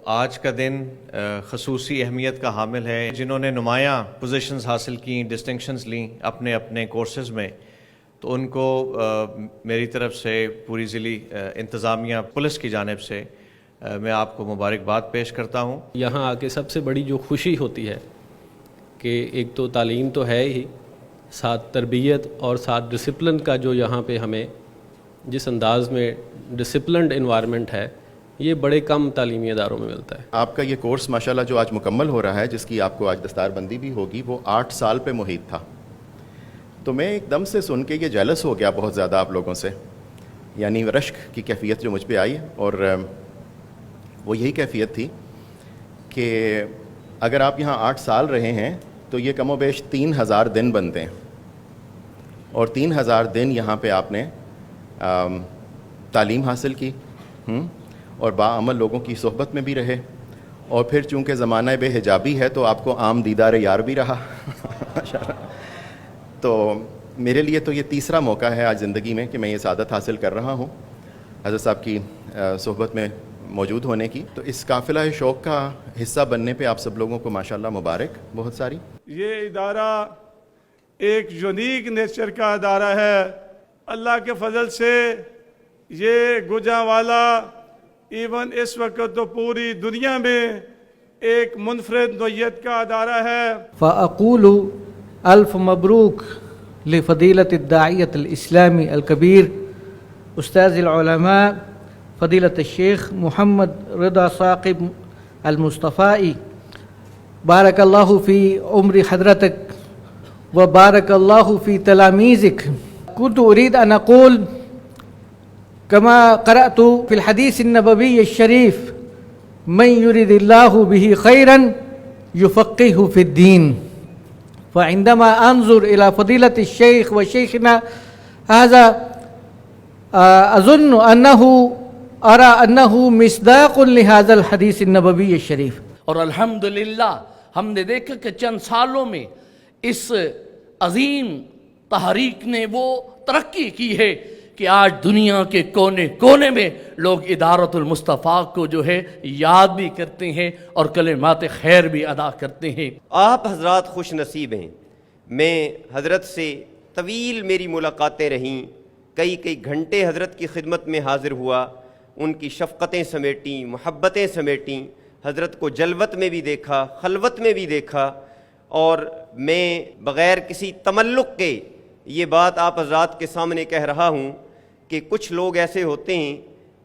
آج کا دن خصوصی اہمیت کا حامل ہے. جنہوں نے نمایاں پوزیشنز حاصل کیں، ڈسٹنکشنز لیں اپنے اپنے کورسز میں، تو ان کو میری طرف سے پوری ضلعی انتظامیہ پولیس کی جانب سے میں آپ کو مبارکباد پیش کرتا ہوں. یہاں آ کے سب سے بڑی جو خوشی ہوتی ہے کہ ایک تو تعلیم تو ہے ہی، ساتھ تربیت اور ساتھ ڈسپلن کا جو یہاں پہ ہمیں جس انداز میں ڈسپلنڈ انوائرمنٹ ہے، یہ بڑے کم تعلیمی اداروں میں ملتا ہے. آپ کا یہ کورس ماشاءاللہ جو آج مکمل ہو رہا ہے، جس کی آپ کو آج دستار بندی بھی ہوگی، وہ 8 سال پہ محیط تھا. تو میں ایک دم سے سن کے یہ جیلس ہو گیا بہت زیادہ آپ لوگوں سے، یعنی رشک کی کیفیت جو مجھ پہ آئی، اور وہ یہی کیفیت تھی کہ اگر آپ یہاں 8 سال رہے ہیں تو یہ کم و بیش 3000 دن بنتے ہیں، اور 3000 دن یہاں پہ آپ نے تعلیم حاصل کی اور باعمل لوگوں کی صحبت میں بھی رہے، اور پھر چونکہ زمانہ بے حجابی ہے تو آپ کو عام دیدار یار بھی رہا. تو میرے لیے تو یہ تیسرا موقع ہے آج زندگی میں کہ میں یہ سعادت حاصل کر رہا ہوں حضرت صاحب کی صحبت میں موجود ہونے کی. تو اس قافلہ شوق کا حصہ بننے پہ آپ سب لوگوں کو ماشاءاللہ مبارک بہت ساری. یہ ادارہ ایک یونیک نیچر کا ادارہ ہے. اللہ کے فضل سے یہ گوجرانوالا ایون اس وقت تو پوری دنیا میں ایک منفرد نوعیت کا ادارہ ہے. فأقول الف مبروک لفضیلۃ الداعیۃ الاسلامی الکبیر استاذ العلماء فضیلۃ الشیخ محمد رضا ثاقب المصطفائی. بارک اللہ فی عمر حضرتک وبارک اللہ فی تلاميذك. كنت أريد أن أقول كما قرأت في الحديث النبوي الشريف من يريد الله به خيرا يفقهه في الدين. فعندما أنظر إلى فضيلة الشيخ وشيخنا هذا أظن أرى أنه مصداق لهذا الحديث النبوي الشريف. اور الحمدللہ ہم نے دیکھا کہ چند سالوں میں اس عظیم تحریک نے وہ ترقی کی ہے کہ آج دنیا کے کونے کونے میں لوگ ادارۃ المصطفیٰ کو جو ہے یاد بھی کرتے ہیں اور کلمات خیر بھی ادا کرتے ہیں. آپ حضرات خوش نصیب ہیں. میں حضرت سے طویل میری ملاقاتیں رہیں، کئی گھنٹے حضرت کی خدمت میں حاضر ہوا، ان کی شفقتیں سمیٹیں، محبتیں سمیٹیں. حضرت کو جلوت میں بھی دیکھا، خلوت میں بھی دیکھا، اور میں بغیر کسی تملق کے یہ بات آپ حضرات کے سامنے کہہ رہا ہوں کہ کچھ لوگ ایسے ہوتے ہیں،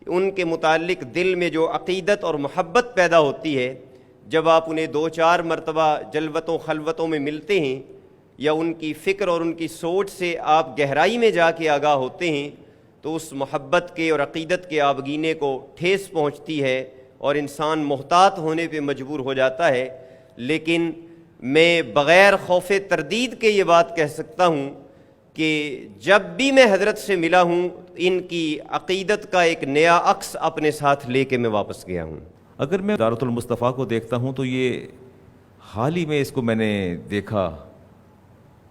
ان کے متعلق دل میں جو عقیدت اور محبت پیدا ہوتی ہے، جب آپ انہیں 2-4 مرتبہ جلوتوں خلوتوں میں ملتے ہیں یا ان کی فکر اور ان کی سوچ سے آپ گہرائی میں جا کے آگاہ ہوتے ہیں، تو اس محبت کے اور عقیدت کے آبگینے کو ٹھیس پہنچتی ہے اور انسان محتاط ہونے پہ مجبور ہو جاتا ہے. لیکن میں بغیر خوف تردید کے یہ بات کہہ سکتا ہوں کہ جب بھی میں حضرت سے ملا ہوں، ان کی عقیدت کا ایک نیا عکس اپنے ساتھ لے کے میں واپس گیا ہوں. اگر میں ادارۃ المصطفیٰ کو دیکھتا ہوں تو یہ حال ہی میں اس کو میں نے دیکھا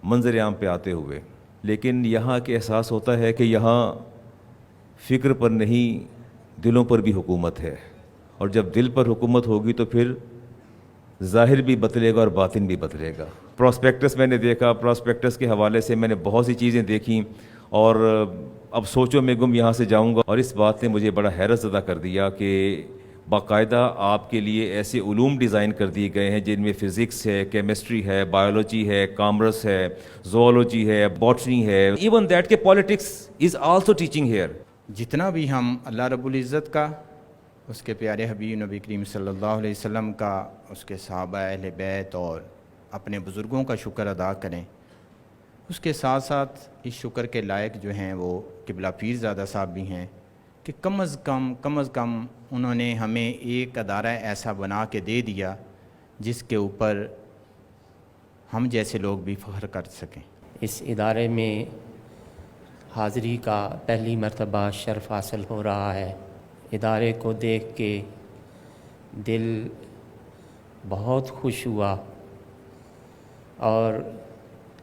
منظر عام پہ آتے ہوئے، لیکن یہاں کے احساس ہوتا ہے کہ یہاں فکر پر نہیں دلوں پر بھی حکومت ہے، اور جب دل پر حکومت ہوگی تو پھر ظاہر بھی بدلے گا اور باطن بھی بدلے گا. پراسپیکٹس میں نے دیکھا، پراسپیکٹس کے حوالے سے میں نے بہت سی چیزیں دیکھیں، اور اب سوچو میں گم یہاں سے جاؤں گا. اور اس بات نے مجھے بڑا حیرت زدہ کر دیا کہ باقاعدہ آپ کے لیے ایسے علوم ڈیزائن کر دیے گئے ہیں جن میں فزکس ہے، کیمسٹری ہے، بایولوجی ہے، کامرس ہے، زوالوجی ہے، باٹنی ہے، ایون دیٹ کہ politics is also teaching here. جتنا بھی ہم اللہ رب العزت کا، اس کے پیارے حبیب نبی کریم صلی اللہ علیہ وسلم کا، اس کے صحابہ اہل بیت اور اپنے بزرگوں کا شکر ادا کریں، اس کے ساتھ ساتھ اس شکر کے لائق جو ہیں وہ قبلہ پیر زادہ صاحب بھی ہیں کہ کم از کم انہوں نے ہمیں ایک ادارہ ایسا بنا کے دے دیا جس کے اوپر ہم جیسے لوگ بھی فخر کر سکیں. اس ادارے میں حاضری کا پہلی مرتبہ شرف حاصل ہو رہا ہے. ادارے کو دیکھ کے دل بہت خوش ہوا اور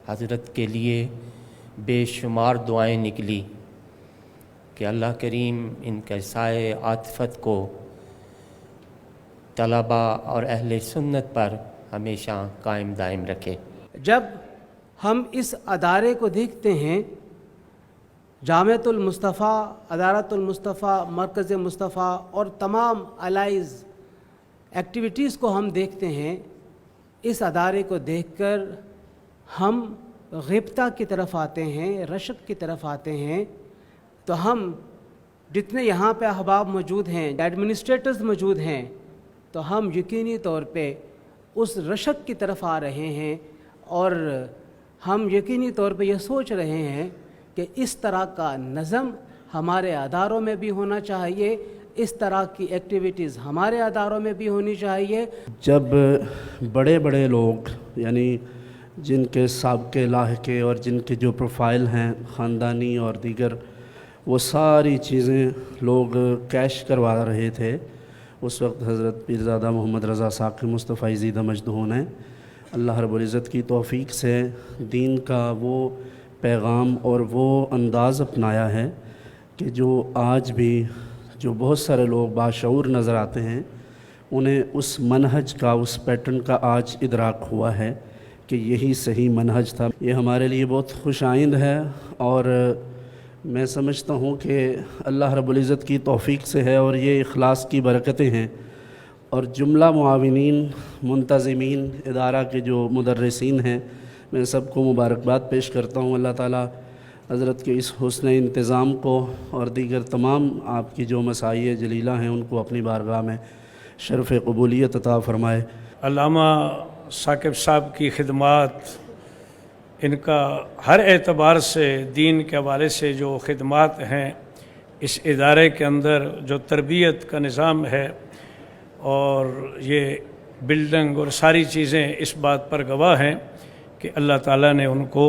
حضرت کے لیے بے شمار دعائیں نکلی کہ اللہ کریم ان کے سائے عاطفت کو طلبا اور اہل سنت پر ہمیشہ قائم دائم رکھے۔ جب ہم اس ادارے کو دیکھتے ہیں، جامعۃ المصطفیٰ، ادارۃ المصطفیٰ، مرکز مصطفیٰ اور تمام الائز ایکٹیویٹیز کو ہم دیکھتے ہیں، اس ادارے کو دیکھ کر ہم غبطہ کی طرف آتے ہیں، رشک کی طرف آتے ہیں۔ تو ہم جتنے یہاں پہ احباب موجود ہیں، ایڈمنسٹریٹرز موجود ہیں، تو ہم یقینی طور پہ اس رشک کی طرف آ رہے ہیں، اور ہم یقینی طور پہ یہ سوچ رہے ہیں کہ اس طرح کا نظم ہمارے اداروں میں بھی ہونا چاہیے، اس طرح کی ایکٹیویٹیز ہمارے اداروں میں بھی ہونی چاہیے۔ جب بڑے بڑے لوگ، یعنی جن کے سابقے لاحقے اور جن کے جو پروفائل ہیں خاندانی اور دیگر، وہ ساری چیزیں لوگ کیش کروا رہے تھے، اس وقت حضرت پیرزادہ محمد رضا ثاقب مصطفی زیدہ مجدہ نے اللہ رب العزت کی توفیق سے دین کا وہ پیغام اور وہ انداز اپنایا ہے کہ جو آج بھی جو بہت سارے لوگ باشعور نظر آتے ہیں، انہیں اس منہج کا، اس پیٹرن کا آج ادراک ہوا ہے کہ یہی صحیح منہج تھا۔ یہ ہمارے لیے بہت خوش آئند ہے، اور میں سمجھتا ہوں کہ اللہ رب العزت کی توفیق سے ہے، اور یہ اخلاص کی برکتیں ہیں۔ اور جملہ معاونین، منتظمین، ادارہ کے جو مدرسین ہیں، میں سب کو مبارکباد پیش کرتا ہوں۔ اللہ تعالیٰ حضرت کے اس حسن انتظام کو اور دیگر تمام آپ کی جو مساعی جلیلہ ہیں ان کو اپنی بارگاہ میں شرف قبولیت عطا فرمائے۔ علامہ ثاقب صاحب کی خدمات، ان کا ہر اعتبار سے دین کے حوالے سے جو خدمات ہیں اس ادارے کے اندر، جو تربیت کا نظام ہے، اور یہ بلڈنگ اور ساری چیزیں اس بات پر گواہ ہیں کہ اللہ تعالیٰ نے ان کو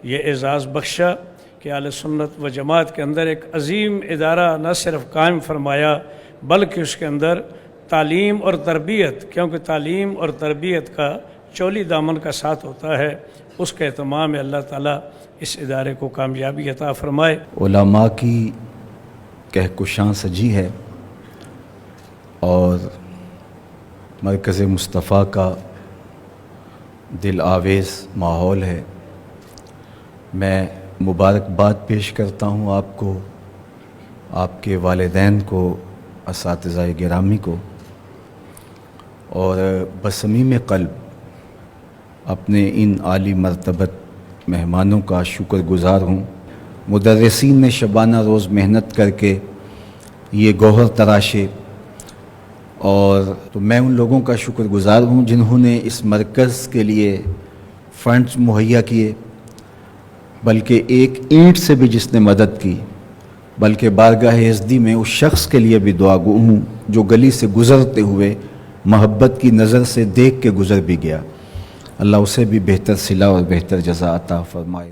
یہ اعزاز بخشا کہ اہل سنت و جماعت کے اندر ایک عظیم ادارہ نہ صرف قائم فرمایا، بلکہ اس کے اندر تعلیم اور تربیت، کیونکہ تعلیم اور تربیت کا چولی دامن کا ساتھ ہوتا ہے، اس کا اہتمام اللہ تعالیٰ اس ادارے کو کامیابی عطا فرمائے۔ علماء کی کہکشاں سجی ہے، اور مرکز مصطفیٰ کا دل آویز ماحول ہے۔ میں مبارکباد پیش کرتا ہوں آپ کو، آپ کے والدین کو، اساتذہ گرامی کو، اور بصمیم قلب اپنے ان عالی مرتبت مہمانوں کا شکر گزار ہوں۔ مدرسین نے شبانہ روز محنت کر کے یہ گوہر تراشے، اور تو میں ان لوگوں کا شکر گزار ہوں جنہوں نے اس مرکز کے لیے فنڈز مہیا کیے، بلکہ ایک اینٹ سے بھی جس نے مدد کی، بلکہ بارگاہ عزدی میں اس شخص کے لیے بھی دعا گو ہوں جو گلی سے گزرتے ہوئے محبت کی نظر سے دیکھ کے گزر بھی گیا۔ اللہ اسے بھی بہتر صلہ اور بہتر جزا عطا فرمائے۔